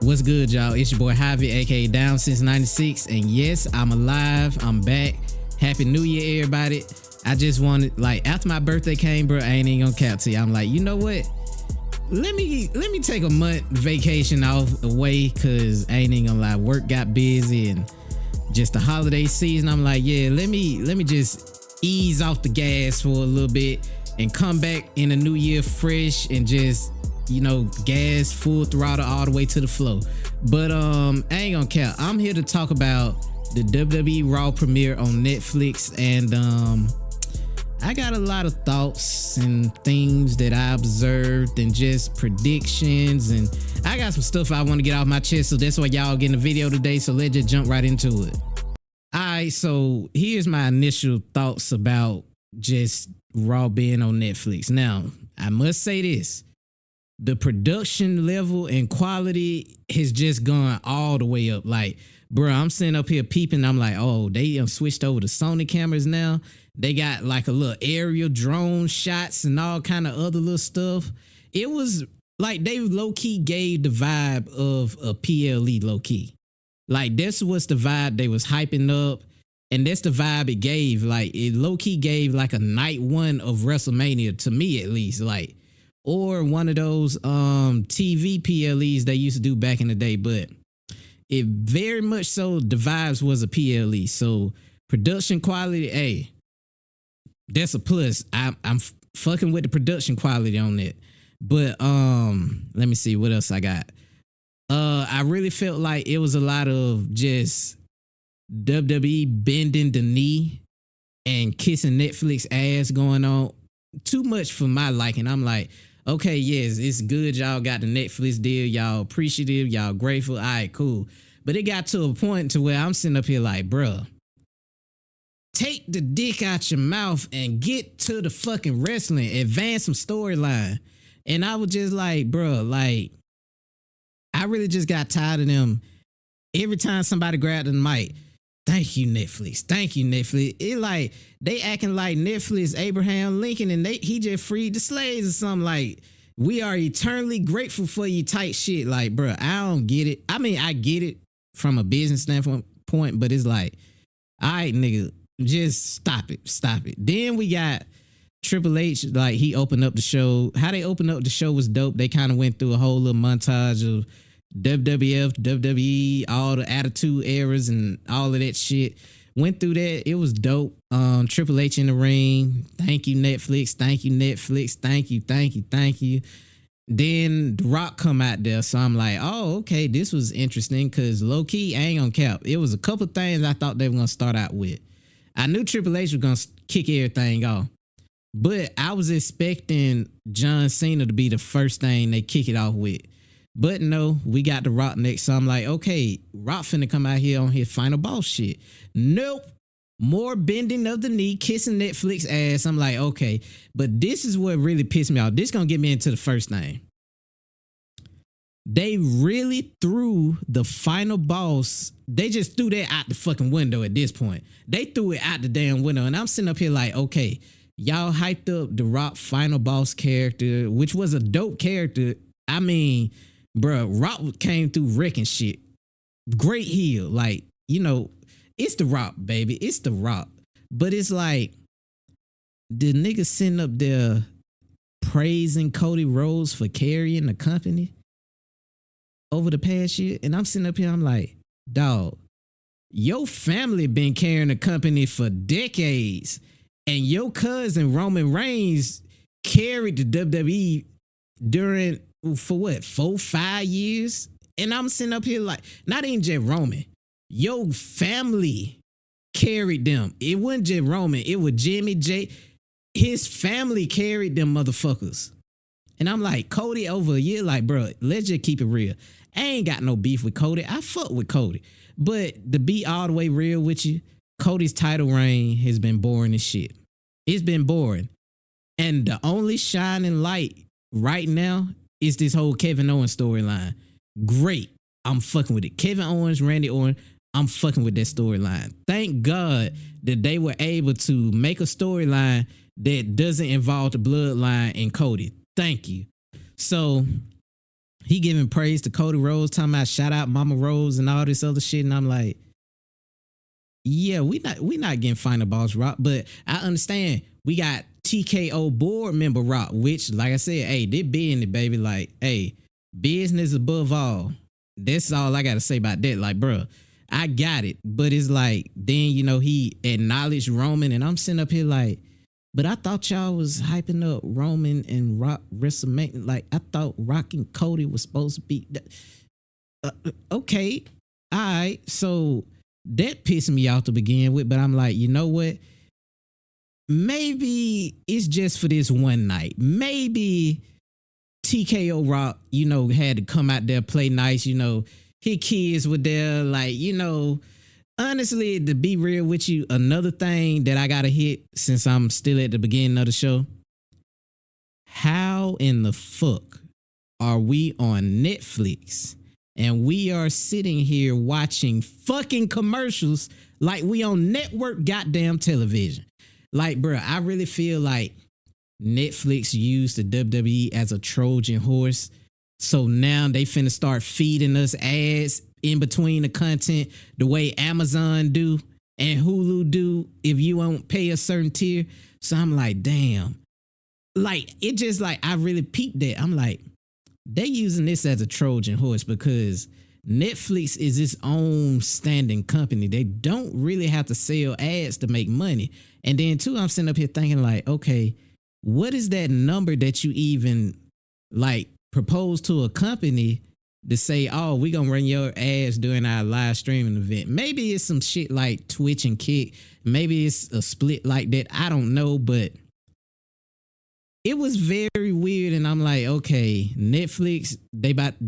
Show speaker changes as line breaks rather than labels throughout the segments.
What's good, y'all? It's your boy Javi, aka Down Since 96. And yes, I'm alive. I'm back. Happy New Year, everybody. I just wanted, like, after my birthday came, bro, I ain't even gonna cap to you. I'm like, you know what? Let me take a month vacation off away, cause I ain't even gonna lie, work got busy and just the holiday season. I'm like, yeah, let me just ease off the gas for a little bit and come back in the new year fresh and just, you know, gas full throttle all the way to the flow. But I ain't gonna care. I'm here to talk about the WWE Raw premiere on Netflix, and I got a lot of thoughts and things that I observed and just predictions, and I got some stuff I want to get off my chest, so that's why y'all getting a video today. So let's just jump right into it. Alright, so here's my initial thoughts about just Raw being on Netflix. Now, I must say this. The production level and quality has just gone all the way up. Like, bro, I'm sitting up here peeping. I'm like, oh, they switched over to Sony cameras now. They got like a little aerial drone shots and all kind of other little stuff. It was like they low-key gave the vibe of a PLE low-key. Like, this was the vibe they was hyping up. And that's the vibe it gave. Like, it low-key gave like a night one of WrestleMania, to me at least. Like, or one of those TV PLEs they used to do back in the day, but it very much so the vibes was a PLE. So production quality, hey, that's a plus. I'm fucking with the production quality on it. But let me see what else I got. I really felt like it was a lot of just WWE bending the knee and kissing Netflix ass going on. Too much for my liking. I'm like, okay, yes, it's good y'all got the Netflix deal. Y'all appreciative. Y'all grateful. All right, cool. But it got to a point to where I'm sitting up here like, bruh, take the dick out your mouth and get to the fucking wrestling. Advance some storyline. And I was just like, bruh, like, I really just got tired of them. Every time somebody grabbed the mic, thank you, Netflix. Thank you, Netflix. It like they acting like Netflix Abraham Lincoln and he just freed the slaves or something. Like, we are eternally grateful for you type shit. Like, bro, I don't get it. I mean, I get it from a business standpoint, but it's like, all right, nigga, just stop it. Stop it. Then we got Triple H, like, he opened up the show. How they opened up the show was dope. They kind of went through a whole little montage of WWF, WWE, all the attitude eras and all of that shit. Went through that. It was dope. Triple H in the ring. Thank you, Netflix. Thank you, Netflix. Thank you, thank you, thank you. Then The Rock come out there. So I'm like, oh, okay, this was interesting because low-key, I ain't gonna cap. It was a couple things I thought they were gonna start out with. I knew Triple H was gonna kick everything off. But I was expecting John Cena to be the first thing they kick it off with. But no, we got The Rock next. So I'm like, okay, Rock finna come out here on his final boss shit. Nope. More bending of the knee, kissing Netflix ass. I'm like, okay. But this is what really pissed me off. This gonna get me into the first thing. They really threw the final boss. They just threw that out the fucking window at this point. They threw it out the damn window. And I'm sitting up here like, okay, y'all hyped up the Rock final boss character, which was a dope character. I mean, bro, Rock came through wrecking shit. Great heel. Like, you know, it's The Rock, baby. It's The Rock. But it's like, the nigga sitting up there praising Cody Rhodes for carrying the company over the past year. And I'm sitting up here, I'm like, dog, your family been carrying the company for decades. And your cousin Roman Reigns carried the WWE during, for what, 4-5 years? And I'm sitting up here like, not even just Roman. Your family carried them. It wasn't just Roman. It was Jimmy J. His family carried them motherfuckers. And I'm like, Cody over a year, like, bro, let's just keep it real. I ain't got no beef with Cody. I fuck with Cody. But to be all the way real with you, Cody's title reign has been boring as shit. It's been boring. And the only shining light right now is this whole Kevin Owens storyline. Great. I'm fucking with it. Kevin Owens, Randy Orton, I'm fucking with that storyline. Thank God that they were able to make a storyline that doesn't involve the bloodline and Cody. Thank you. So he giving praise to Cody Rhodes, talking about shout out Mama Rose and all this other shit. And I'm like, yeah, we not getting final boss Rock, but I understand we got TKO board member Rock, which, like I said, hey, they business, baby. Like, hey, business above all. That's all I gotta say about that. Like, bro, I got it, but it's like then he acknowledged Roman, and I'm sitting up here like, but I thought y'all was hyping up Roman and Rock WrestleMania. Like, I thought Rock and Cody was supposed to be. Okay, all right, so that pissed me off to begin with, but I'm like, you know what? Maybe it's just for this one night. Maybe TKO Rock, had to come out there, play nice, his kids were there, like, honestly, to be real with you, another thing that I gotta hit since I'm still at the beginning of the show. How in the fuck are we on Netflix and we are sitting here watching fucking commercials like we on network goddamn television? Like, bro, I really feel like Netflix used the WWE as a Trojan horse. So now they finna start feeding us ads in between the content the way Amazon do and Hulu do if you won't pay a certain tier. So I'm like, damn. Like, it just like, I really peeped that. I'm like, they using this as a Trojan horse because Netflix is its own standing company. They don't really have to sell ads to make money. And then too, I'm sitting up here thinking like, okay, what is that number that you even like propose to a company to say, oh, we gonna run your ads during our live streaming event? Maybe it's some shit like Twitch and Kick. Maybe it's a split like that. I don't know, but it was very weird. And I'm like, okay, Netflix,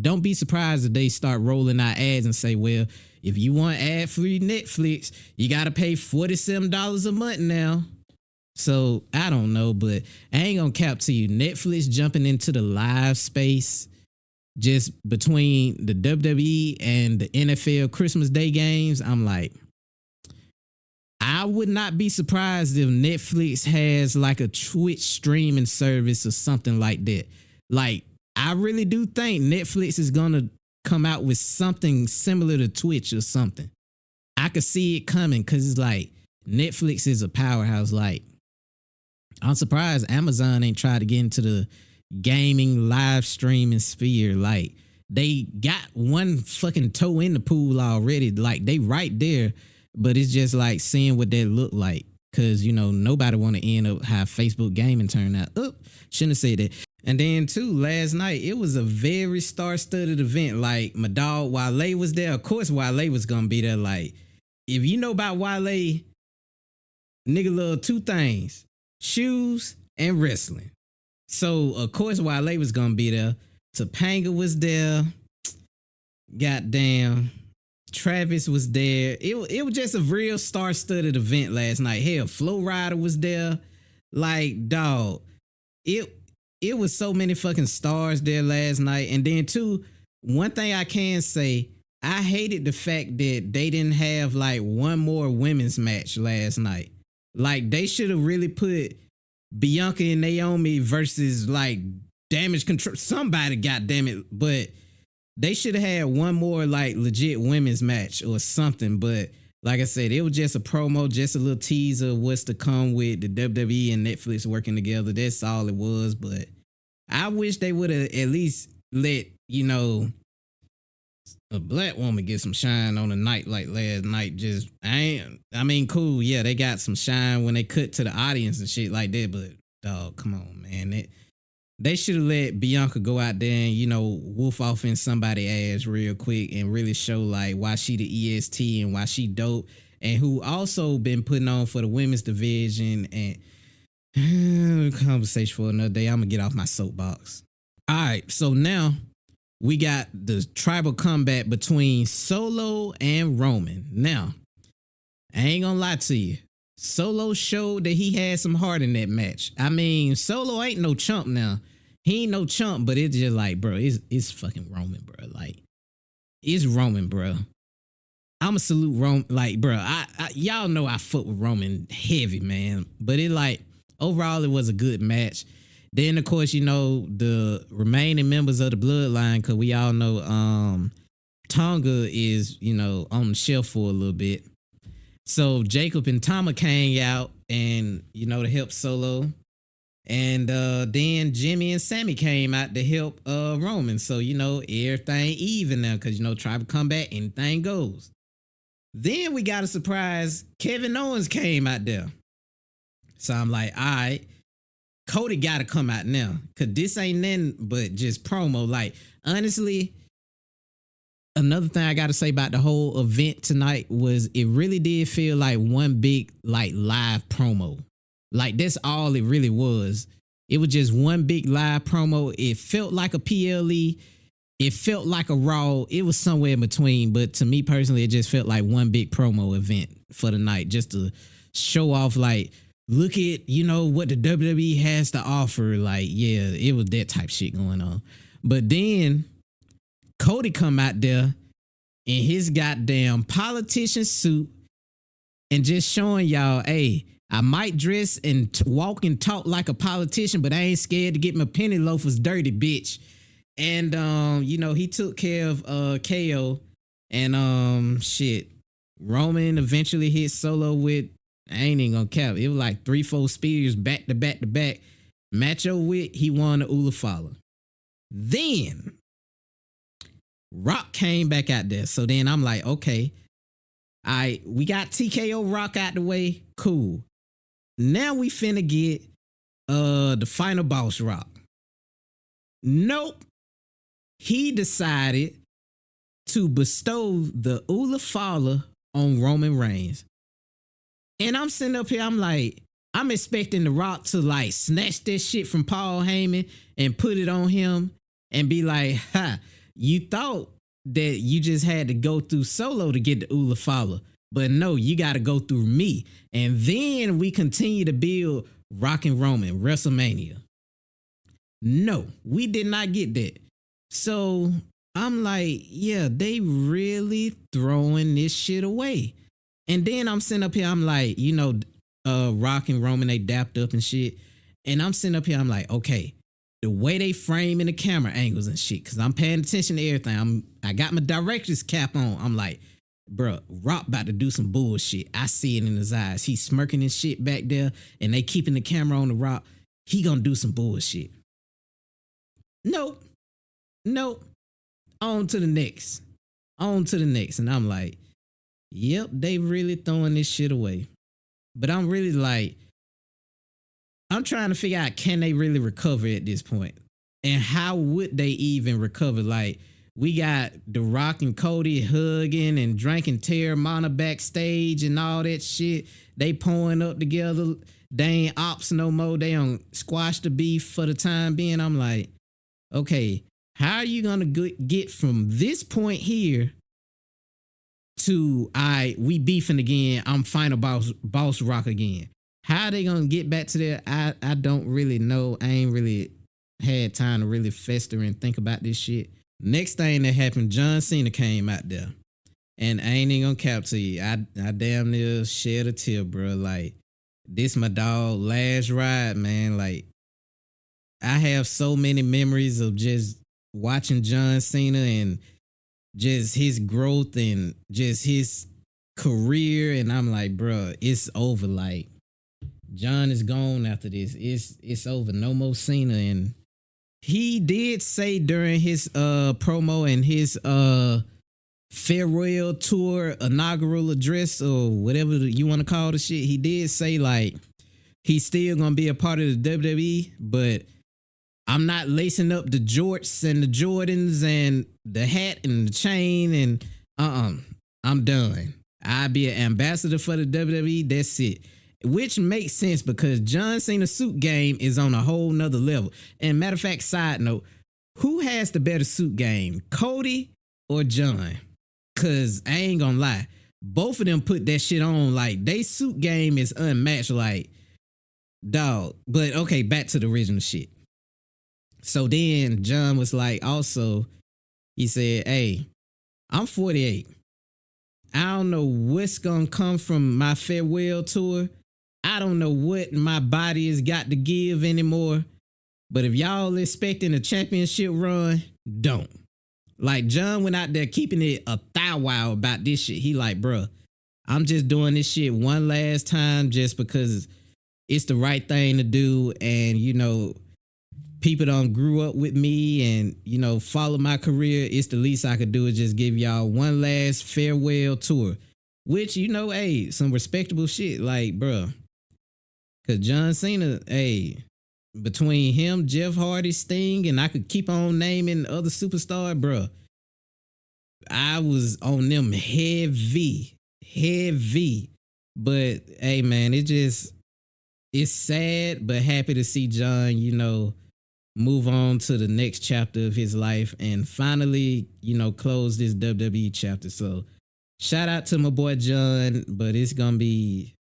don't be surprised if they start rolling out ads and say, well, if you want ad-free Netflix, you got to pay $47 a month now. So I don't know, but I ain't gonna cap to you. Netflix jumping into the live space just between the WWE and the NFL Christmas Day games. I'm like, I would not be surprised if Netflix has like a Twitch streaming service or something like that. Like, I really do think Netflix is gonna come out with something similar to Twitch or something. I could see it coming because it's like Netflix is a powerhouse. Like, I'm surprised Amazon ain't tried to get into the gaming live streaming sphere. Like, they got one fucking toe in the pool already. Like, they right there, but it's just like seeing what that look like. Cause nobody want to end up how Facebook gaming turned out. Shouldn't have said that. And then too, last night it was a very star-studded event. Like, my dog Wale was there. Of course, Wale was gonna be there. Like, if you know about Wale, nigga love two things: shoes and wrestling. So of course Wale was gonna be there. Topanga was there. Goddamn, Travis was there. It was just a real star-studded event last night. Hell, Flo Rida was there. Like, dog, it was so many fucking stars there last night. And then too, one thing I can say, I hated the fact that they didn't have like one more women's match last night. Like, they should have really put Bianca and Naomi versus like Damage Control. Somebody, goddamn it, but they should have had one more like legit women's match or something. But like I said, it was just a promo, just a little teaser of what's to come with the WWE and Netflix working together. That's all it was. But I wish they would have at least let, a black woman get some shine on a night like last night. Cool. Yeah, they got some shine when they cut to the audience and shit like that. But dog, come on, man. They should have let Bianca go out there and, wolf off in somebody's ass real quick and really show like why she the EST and why she dope, and who also been putting on for the women's division. And conversation for another day. I'm gonna get off my soapbox. All right, so now we got the tribal combat between Solo and Roman. Now, I ain't gonna lie to you. Solo showed that he had some heart in that match. I mean, Solo ain't no chump now. He ain't no chump, but it's just like, bro, it's fucking Roman, bro. Like, it's Roman, bro. I'ma salute Roman. Like, bro, I y'all know I fuck with Roman heavy, man. But it like, overall, it was a good match. Then of course, the remaining members of the bloodline, because we all know Tonga is, on the shelf for a little bit. So Jacob and Tama came out and, to help Solo. And then Jimmy and Sammy came out to help Roman. So, everything even now because, tribal combat, anything goes. Then we got a surprise. Kevin Owens came out there. So I'm like, all right, Cody got to come out now because this ain't nothing but just promo. Like, honestly, another thing I got to say about the whole event tonight was it really did feel like one big, like, live promo. Like, that's all it really was. It was just one big live promo. It felt like a PLE. It felt like a Raw. It was somewhere in between. But to me personally, it just felt like one big promo event for the night. Just to show off, like, look at, what the WWE has to offer. Like, yeah, it was that type shit going on. But then Cody come out there in his goddamn politician suit and just showing y'all, hey, I might dress and walk and talk like a politician, but I ain't scared to get my penny loafers dirty, bitch. And he took care of KO and shit. Roman eventually hit Solo with, I ain't even gonna cap, it was like 3-4 spears back to back to back. Match over with, he won the Ula Fala. Then Rock came back out there. So then I'm like, okay, all right, we got TKO Rock out the way, cool. Now we finna get the final boss Rock. Nope. He decided to bestow the Ula Fala on Roman Reigns. And I'm sitting up here, I'm like, I'm expecting the Rock to like snatch that shit from Paul Heyman and put it on him and be like, ha, you thought that you just had to go through Solo to get the Ula Fala. But no, you got to go through me. And then we continue to build Rock and Roman, WrestleMania. No, we did not get that. So I'm like, yeah, they really throwing this shit away. And then I'm sitting up here, I'm like, Rock and Roman, they dapped up and shit. And I'm sitting up here, I'm like, okay, the way they framing the camera angles and shit, because I'm paying attention to everything. I got my director's cap on. I'm like, bruh, Rock about to do some bullshit. I see it in his eyes. He's smirking his shit back there, and they keeping the camera on the Rock. He gonna do some bullshit. Nope. On to the next. And I'm like, yep, they really throwing this shit away. But I'm really like, I'm trying to figure out, can they really recover at this point? And how would they even recover? Like, we got The Rock and Cody hugging and drinking Terramana backstage and all that shit. They pouring up together. They ain't ops no more. They don't squash the beef for the time being. I'm like, okay, how are you going to get from this point here to, we beefing again, I'm final boss Rock again? How are they going to get back to that? I don't really know. I ain't really had time to really fester and think about this shit. Next thing that happened, John Cena came out there. And I ain't even gonna cap to you. I damn near shed a tear, bro. Like, this my dog last ride, man. Like, I have so many memories of just watching John Cena and just his growth and just his career. And I'm like, bro, it's over. Like, John is gone after this. It's over. No more Cena. And he did say during his promo and his farewell tour inaugural address or whatever you want to call the shit, he did say like he's still gonna be a part of the WWE, but I'm not lacing up the jorts and the Jordans and the hat and the chain and I'm done. I'll be an ambassador for the WWE. That's it. Which makes sense because John Cena's suit game is on a whole nother level. And matter of fact, side note, who has the better suit game, Cody or John? Cause I ain't gonna lie, both of them put that shit on like they suit game is unmatched, like dog. But okay, back to the original shit. So then John was like, also, he said, hey, I'm 48. I don't know what's gonna come from my farewell tour. I don't know what my body has got to give anymore. But if y'all expecting a championship run, don't. Like John went out there keeping it a thou wow about this shit. He like, bruh, I'm just doing this shit one last time just because it's the right thing to do. And, you know, people done grew up with me and, you know, follow my career. It's the least I could do is just give y'all one last farewell tour. Which, you know, hey, some respectable shit. Like, bruh. Because John Cena, hey, between him, Jeff Hardy, Sting, and I could keep on naming other superstars, bruh. I was on them heavy. But, hey, man, it's sad, but happy to see John, you know, move on to the next chapter of his life and finally, you know, close this WWE chapter. So, shout out to my boy John, but it's going to be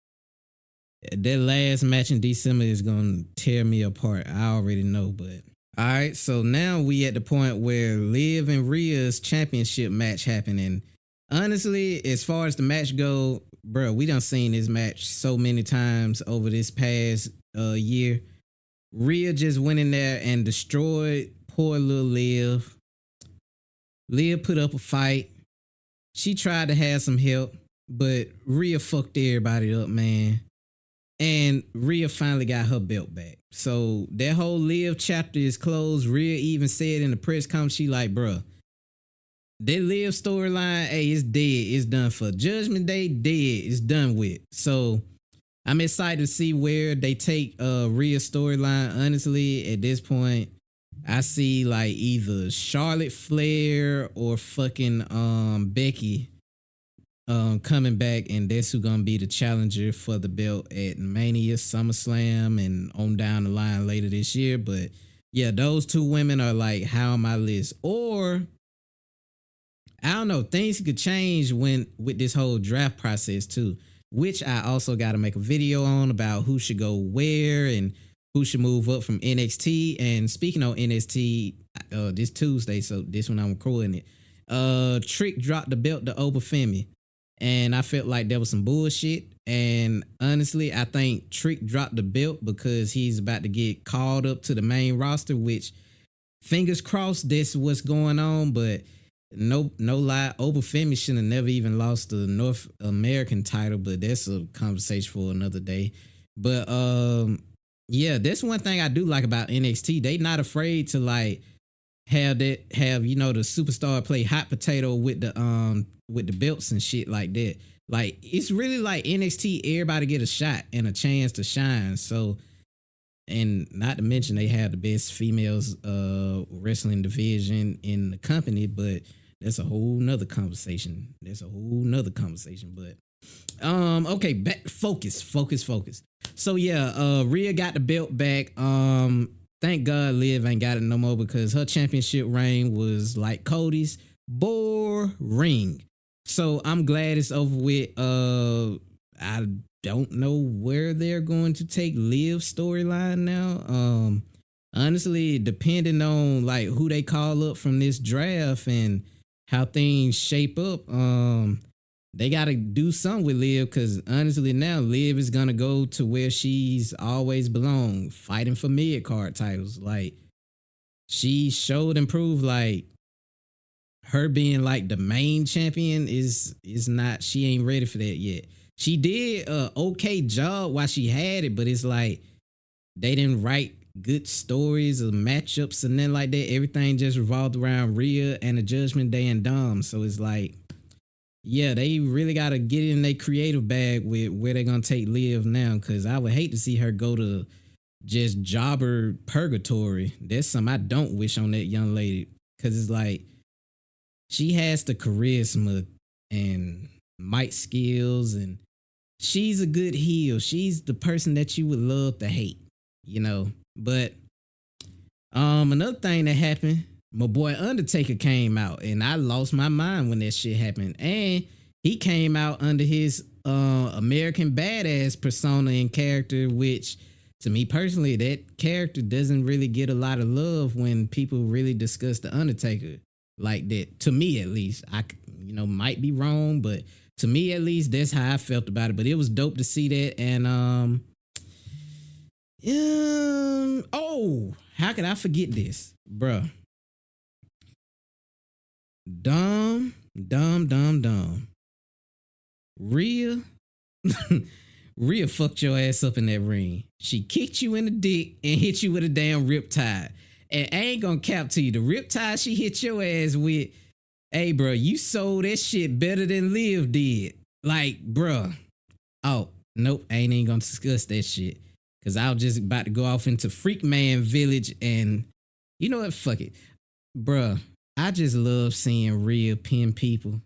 that last match in December is going to tear me apart. I already know, but all right. So now we at the point where Liv and Rhea's championship match happened. And honestly, as far as the match go, bro, we done seen this match so many times over this past year. Rhea just went in there and destroyed poor little Liv. Liv put up a fight. She tried to have some help, but Rhea fucked everybody up, man. And Rhea finally got her belt back. So that whole Liv chapter is closed. Rhea even said in the press conference, she like, bruh, that Liv storyline, hey, it's dead. It's done for. Judgment Day, dead. It's done with. So I'm excited to see where they take Rhea's storyline. Honestly, at this point, I see like either Charlotte Flair or fucking Becky coming back, and that's who's gonna be the challenger for the belt at Mania, SummerSlam, and on down the line later this year. But yeah, those two women are like high on my list. Or I don't know, things could change when with this whole draft process too, which I also got to make a video on about who should go where and who should move up from NXT. And speaking on NXT, this Tuesday, so this one I'm recording it. Trick dropped the belt to Obafemi. And I felt like there was some bullshit. And honestly, I think Trick dropped the belt because he's about to get called up to the main roster, which fingers crossed that's what's going on. But no lie, Obafemi should have never even lost the North American title, but that's a conversation for another day. But yeah, that's one thing I do like about NXT. They not afraid to like have you know the superstar play hot potato with the belts and shit like that. Like it's really like NXT, everybody get a shot and a chance to shine. So, and not to mention they have the best females wrestling division in the company, but that's a whole nother conversation. But okay, back focus. So yeah, Rhea got the belt back. Thank God Liv ain't got it no more because her championship reign was like Cody's, boring. So I'm glad it's over with. I don't know where they're going to take Liv's storyline now. Honestly, depending on like who they call up from this draft and how things shape up, they got to do something with Liv because honestly now Liv is going to go to where she's always belonged, fighting for mid-card titles. Like she showed and proved like her being like the main champion is not, she ain't ready for that yet. She did a okay job while she had it, but it's like they didn't write good stories or matchups and then like that. Everything just revolved around Rhea and the Judgment Day and Dom. So it's like, yeah, they really got to get in their creative bag with where they're going to take Liv now, because I would hate to see her go to just jobber purgatory. That's something I don't wish on that young lady, because it's like she has the charisma and mic skills, and she's a good heel. She's the person that you would love to hate, you know. But another thing that happened, my boy Undertaker came out, and I lost my mind when that shit happened. And he came out under his American Badass persona and character, which to me personally, that character doesn't really get a lot of love when people really discuss the Undertaker like that. To me, at least, I might be wrong, but to me at least, that's how I felt about it. But it was dope to see that. And how could I forget this, bruh? Dumb. Rhea, Rhea fucked your ass up in that ring. She kicked you in the dick and hit you with a damn riptide. And I ain't gonna cap to you. The riptide she hit your ass with, hey, bro, you sold that shit better than Liv did. Like, bro. Oh, nope, I ain't even gonna discuss that shit. Cause I was just about to go off into Freak Man Village and you know what? Fuck it. Bruh, I just love seeing Rhea pin people.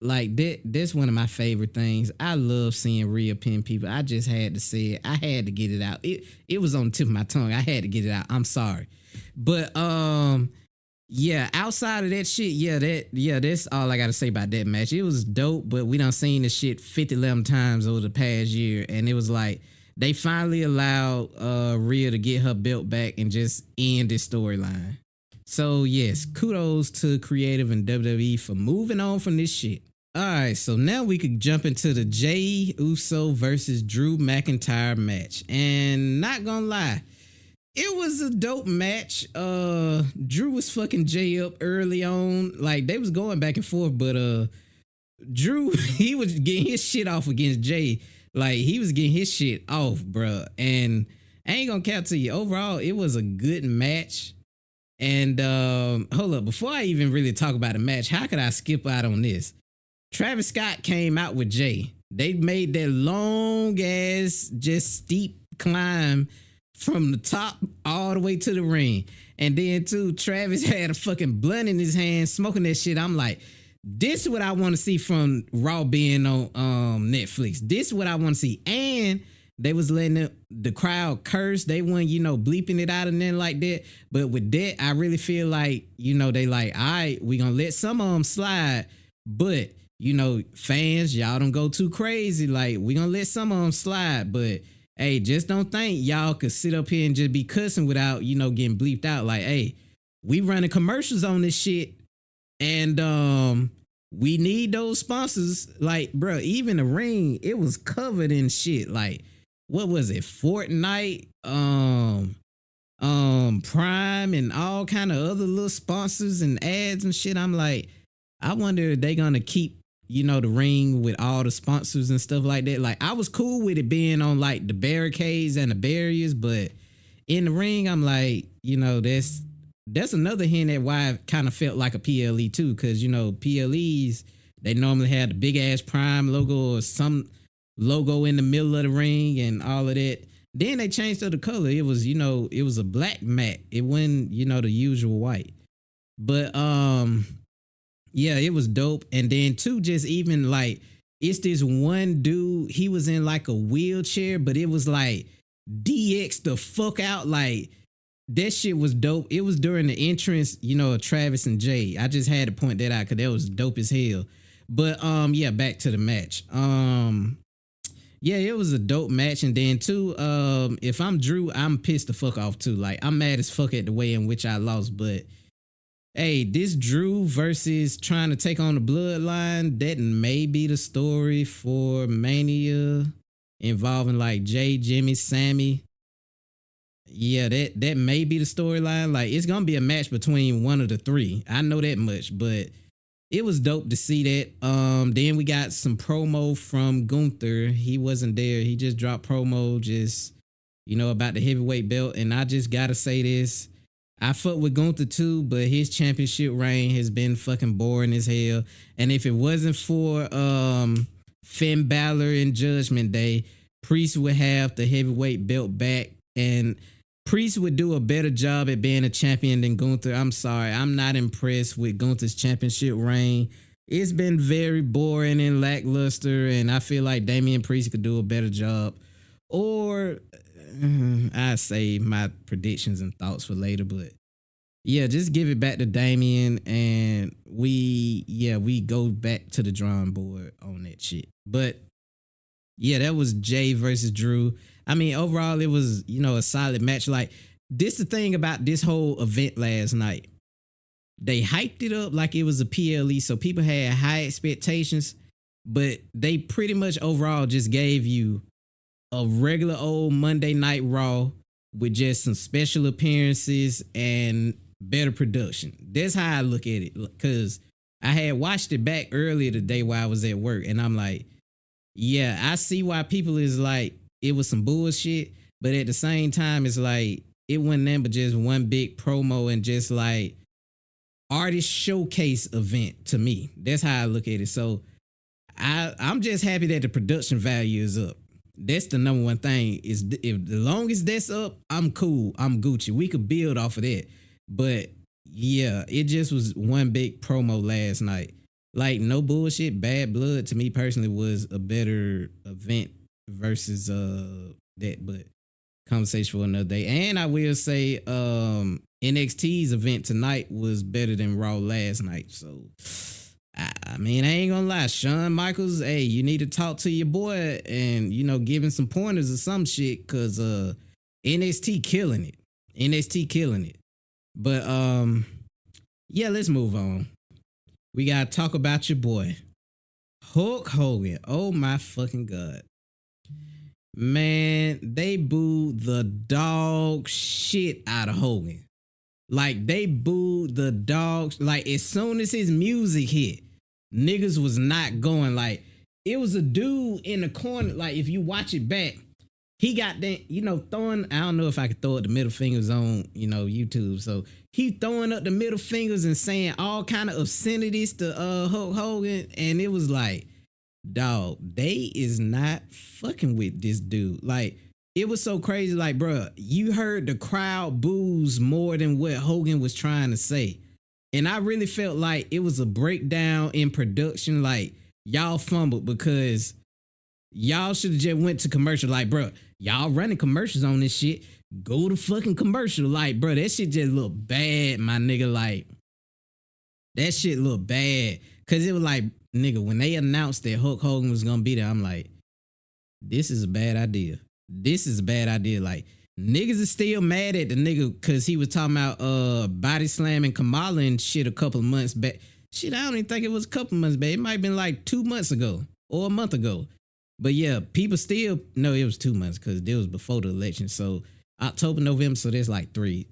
Like that's one of my favorite things. I love seeing Rhea pin people. I just had to say it. I had to get it out. It was on the tip of my tongue. I had to get it out. I'm sorry. But yeah, outside of that shit, that's all I gotta say about that match. It was dope, but we done seen this shit 11 times over the past year, and it was like they finally allowed Rhea to get her belt back and just end this storyline. So yes, kudos to creative and WWE for moving on from this shit. All right, so now we could jump into the Jey Uso versus Drew McIntyre match, and not gonna lie, it was a dope match. Drew was fucking Jey up early on. Like they was going back and forth, but Drew, he was getting his shit off against Jey. Like he was getting his shit off, bruh. And I ain't gonna cap to you. Overall, it was a good match. And hold up, before I even really talk about the match, how could I skip out on this? Travis Scott came out with Jey. They made that long ass, just steep climb from the top all the way to the ring. And then too, Travis had a fucking blunt in his hand, smoking that shit. I'm like, this is what I want to see from Raw being on Netflix. This is what I want to see. And they was letting the crowd curse. They weren't, bleeping it out and then like that. But with that, I really feel like, they like, all right, we gonna let some of them slide. But, fans, y'all don't go too crazy. Like, we gonna let some of them slide. But, hey, just don't think y'all could sit up here and just be cussing without, getting bleeped out. Like, hey, we running commercials on this shit. And we need those sponsors. Like, bro, even the ring, it was covered in shit. Like, what was it? Fortnite, Prime, and all kind of other little sponsors and ads and shit. I'm like, I wonder if they gonna keep, the ring with all the sponsors and stuff like that. Like, I was cool with it being on like the barricades and the barriers, but in the ring, I'm like, that's another hint at why it kind of felt like a PLE too, because PLEs, they normally had the big ass Prime logo or some logo in the middle of the ring and all of that. Then they changed to the color. It was, it was a black matte. It wasn't, the usual white. But yeah, it was dope. And then too, just even like, it's this one dude, he was in like a wheelchair, but it was like DX the fuck out. Like, that shit was dope. It was during the entrance, of Travis and Jey. I just had to point that out because that was dope as hell. But yeah, back to the match. Yeah, it was a dope match. And then too, if I'm Drew, I'm pissed the fuck off too. Like, I'm mad as fuck at the way in which I lost. But hey, this Drew versus trying to take on the bloodline, that may be the story for Mania involving like Jey, Jimmy, Sammy. Yeah, that may be the storyline. Like, it's gonna be a match between one of the three. I know that much, but it was dope to see that. Then we got some promo from Gunther. He wasn't there. He just dropped promo, just about the heavyweight belt. And I just gotta say this: I fuck with Gunther too, but his championship reign has been fucking boring as hell. And if it wasn't for Finn Balor and Judgment Day, Priest would have the heavyweight belt back, and Priest would do a better job at being a champion than Gunther. I'm sorry. I'm not impressed with Gunther's championship reign. It's been very boring and lackluster, and I feel like Damian Priest could do a better job. Or I say my predictions and thoughts for later, but yeah, just give it back to Damian, and we go back to the drawing board on that shit. But yeah, that was Jey versus Drew. I mean, overall, it was, a solid match. Like, this the thing about this whole event last night. They hyped it up like it was a PLE, so people had high expectations, but they pretty much overall just gave you a regular old Monday Night Raw with just some special appearances and better production. That's how I look at it. Cause I had watched it back earlier today while I was at work, and I'm like, yeah, I see why people is like it was some bullshit, but at the same time, it's like it wasn't nothing but just one big promo and just like artist showcase event to me. That's how I look at it. So I'm just happy that the production value is up. That's the number one thing. Is if the longest that's up, I'm cool. I'm Gucci. We could build off of that. But yeah, it just was one big promo last night. Like no bullshit. Bad Blood to me personally was a better event versus that. But conversation for another day. And I will say NXT's event tonight was better than Raw last night. So I mean, I ain't gonna lie, Shawn Michaels, hey, you need to talk to your boy and, you know, give him some pointers or some shit, cause NXT killing it. NXT killing it. But yeah, let's move on. We gotta talk about your boy, Hulk Hogan. Oh my fucking God. Man, they booed the dog shit out of Hogan. Like they booed the dogs. Like as soon as his music hit, niggas was not going. Like it was a dude in the corner. Like if you watch it back, he got that, you know, throwing. I don't know if I could throw up the middle fingers on, you know, YouTube. So he throwing up the middle fingers and saying all kind of obscenities to Hulk Hogan, and it was like, dog, they is not fucking with this dude. Like it was so crazy. Like, bruh, you heard the crowd boos more than what Hogan was trying to say. And I really felt like it was a breakdown in production. Like, y'all fumbled because y'all should have just went to commercial. Like, bruh, y'all running commercials on this shit. Go to fucking commercial. Like, bruh, that shit just look bad, my nigga. Like, that shit look bad. Cause it was like, nigga, when they announced that Hulk Hogan was gonna be there, I'm like, this is a bad idea. This is a bad idea. Like, niggas is still mad at the nigga cause he was talking about body slamming Kamala and shit a couple of months back. Shit, I don't even think it was a couple of months back. It might have been like 2 months ago or a month ago. But yeah, people still, no, it was 2 months because it was before the election. So October, November, so there's like three,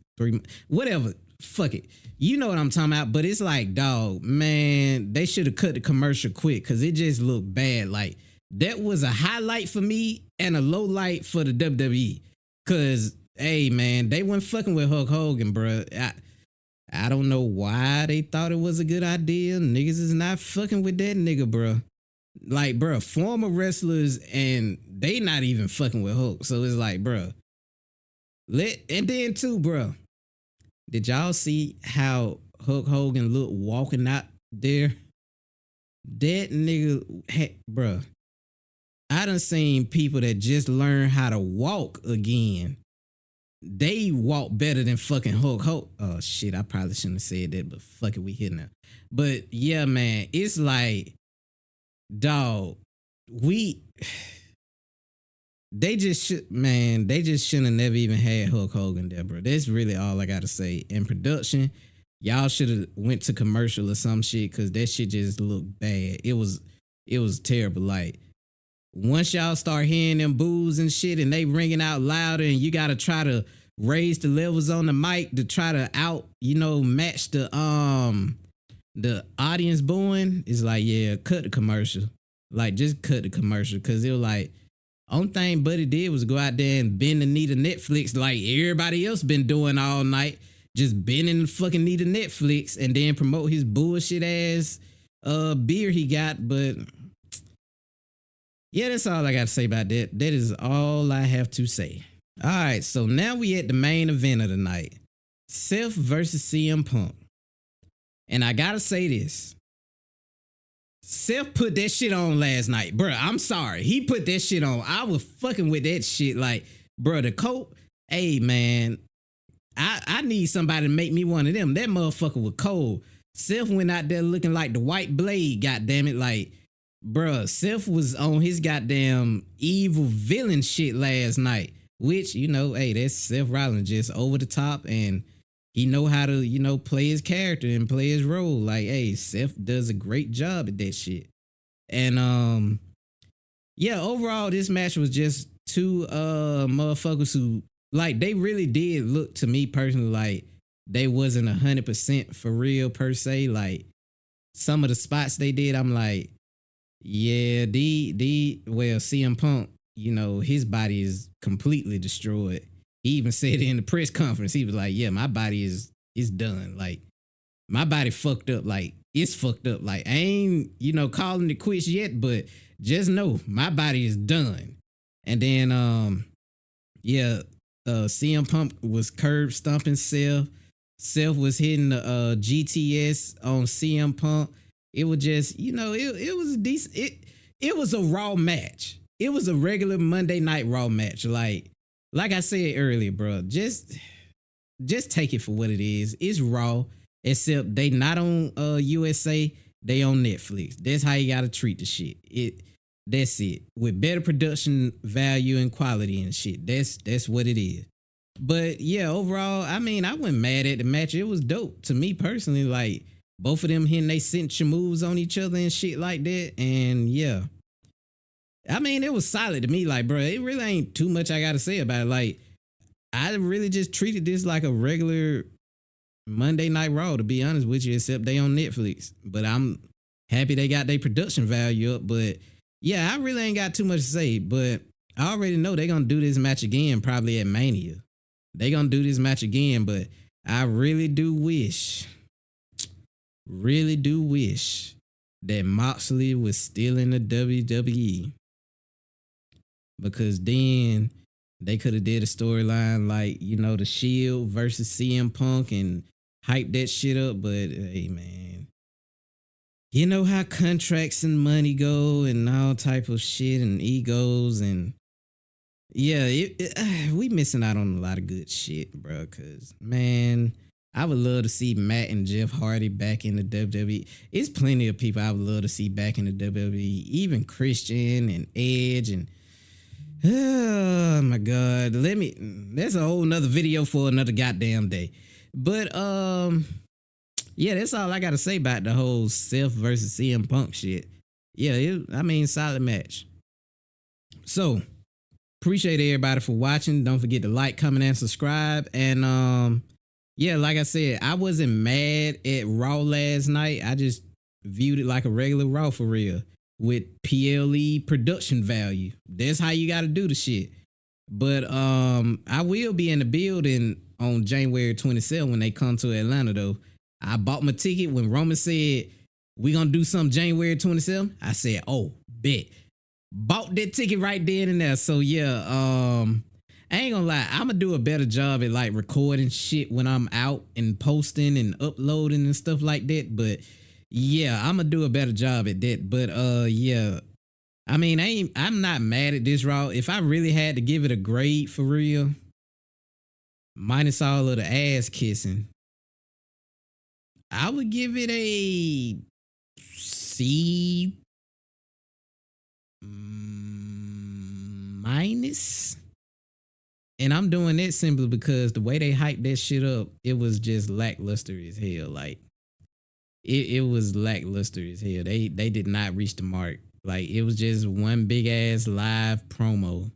whatever. Fuck it. You know what I'm talking about. But it's like, dog, man, they should have cut the commercial quick because it just looked bad. Like, that was a highlight for me and a low light for the WWE. Because, hey, man, they weren't fucking with Hulk Hogan, bro. I don't know why they thought it was a good idea. Niggas is not fucking with that nigga, bro. Like, bro, former wrestlers and they not even fucking with Hulk. So it's like, bro. And then too, bro. Did y'all see how Hulk Hogan looked walking out there? That nigga, bro. I done seen people that just learned how to walk again. They walk better than fucking Hulk Hogan. Oh shit, I probably shouldn't have said that, but fuck it, we here now. But yeah, man, it's like, dog, they just shouldn't have never even had Hulk Hogan there, bro. That's really all I gotta say. In production, y'all should have went to commercial or some shit because that shit just looked bad. It was terrible. Like, once y'all start hearing them boos and shit and they ringing out louder and you gotta try to raise the levels on the mic to try to match the audience booing, it's like, yeah, cut the commercial. Like, just cut the commercial because it was like, only thing Buddy did was go out there and bend the knee to Netflix like everybody else been doing all night. Just bending the fucking knee to Netflix and then promote his bullshit ass beer he got. But yeah, that's all I got to say about that. That is all I have to say. All right, so now we at the main event of the night. Seth versus CM Punk. And I got to say this. Seth put that shit on last night. Bruh, I'm sorry. He put that shit on. I was fucking with that shit. Like, bruh, the coat. Hey, man. I need somebody to make me one of them. That motherfucker was cold. Seth went out there looking like the White Blade, goddammit. Like, bruh, Seth was on his goddamn evil villain shit last night. Which, hey, that's Seth Rollins, just over the top, and he know how to, play his character and play his role. Like, hey, Seth does a great job at that shit. And yeah, overall, this match was just two motherfuckers who like they really did look to me personally like they wasn't 100% for real per se. Like some of the spots they did, I'm like, yeah, well, CM Punk, his body is completely destroyed. He even said it in the press conference. He was like, yeah, my body is done. Like my body fucked up. Like it's fucked up. Like I ain't, calling it quits yet, but just know my body is done. And then yeah, CM Punk was curb stomping Seth. Seth was hitting the GTS on CM Punk. It was just, it was a decent. It was a Raw match. It was a regular Monday Night Raw match. Like I said earlier, bro. Just take it for what it is. It's Raw, except they not on USA. They on Netflix. That's how you gotta treat the shit. That's it. With better production value and quality and shit. That's what it is. But yeah, overall, I mean, I wasn't mad at the match. It was dope to me personally. Like both of them hitting they signature moves on each other and shit like that. And yeah, I mean, it was solid to me. Like, bro, it really ain't too much I gotta say about it. Like, I really just treated this like a regular Monday Night Raw, to be honest with you, except they on Netflix. But I'm happy they got their production value up. But yeah, I really ain't got too much to say. But I already know they're gonna do this match again, probably at Mania. They gonna do this match again, but I really do wish that Moxley was still in the WWE, because then they could have did a storyline like, the Shield versus CM Punk and hype that shit up. But hey, man, you know how contracts and money go and all type of shit and egos and yeah, we missing out on a lot of good shit, bro. Cause man, I would love to see Matt and Jeff Hardy back in the WWE. It's plenty of people I would love to see back in the WWE, even Christian and Edge and oh my God. That's a whole nother video for another goddamn day. But yeah, that's all I gotta say about the whole Seth versus CM Punk shit. Yeah, solid match. So appreciate everybody for watching. Don't forget to like, comment, and subscribe. And yeah, like I said, I wasn't mad at Raw last night. I just viewed it like a regular Raw for real, with PLE production value. That's how you gotta do the shit. But I will be in the building on January 27th when they come to Atlanta though. I bought my ticket when Roman said we gonna do something January 27th. I said, oh, bet. Bought that ticket right then and there. So yeah, I ain't gonna lie, I'm gonna do a better job at like recording shit when I'm out and posting and uploading and stuff like that. But yeah, I'm gonna do a better job at that. But yeah, I mean, I'm not mad at this Raw. If I really had to give it a grade for real, minus all of the ass kissing, I would give it a C minus. And I'm doing that simply because the way they hyped that shit up, it was just lackluster as hell. Like it was lackluster as hell. They did not reach the mark. Like it was just one big ass live promo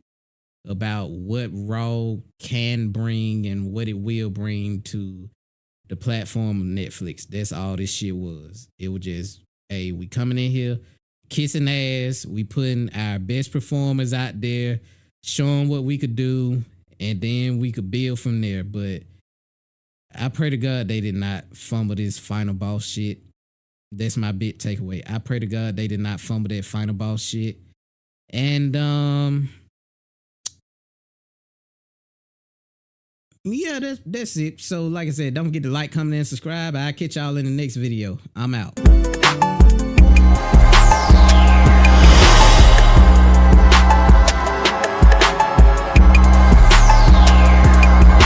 about what Raw can bring and what it will bring to the platform of Netflix. That's all this shit was. It was just, hey, we coming in here, kissing ass. We putting our best performers out there, showing what we could do, and then we could build from there. But I pray to God they did not fumble this final boss shit. That's my big takeaway. I pray to God they did not fumble that final boss shit. And yeah, that's it. So like I said, don't forget to like, comment, and subscribe. I'll catch y'all in the next video. I'm out.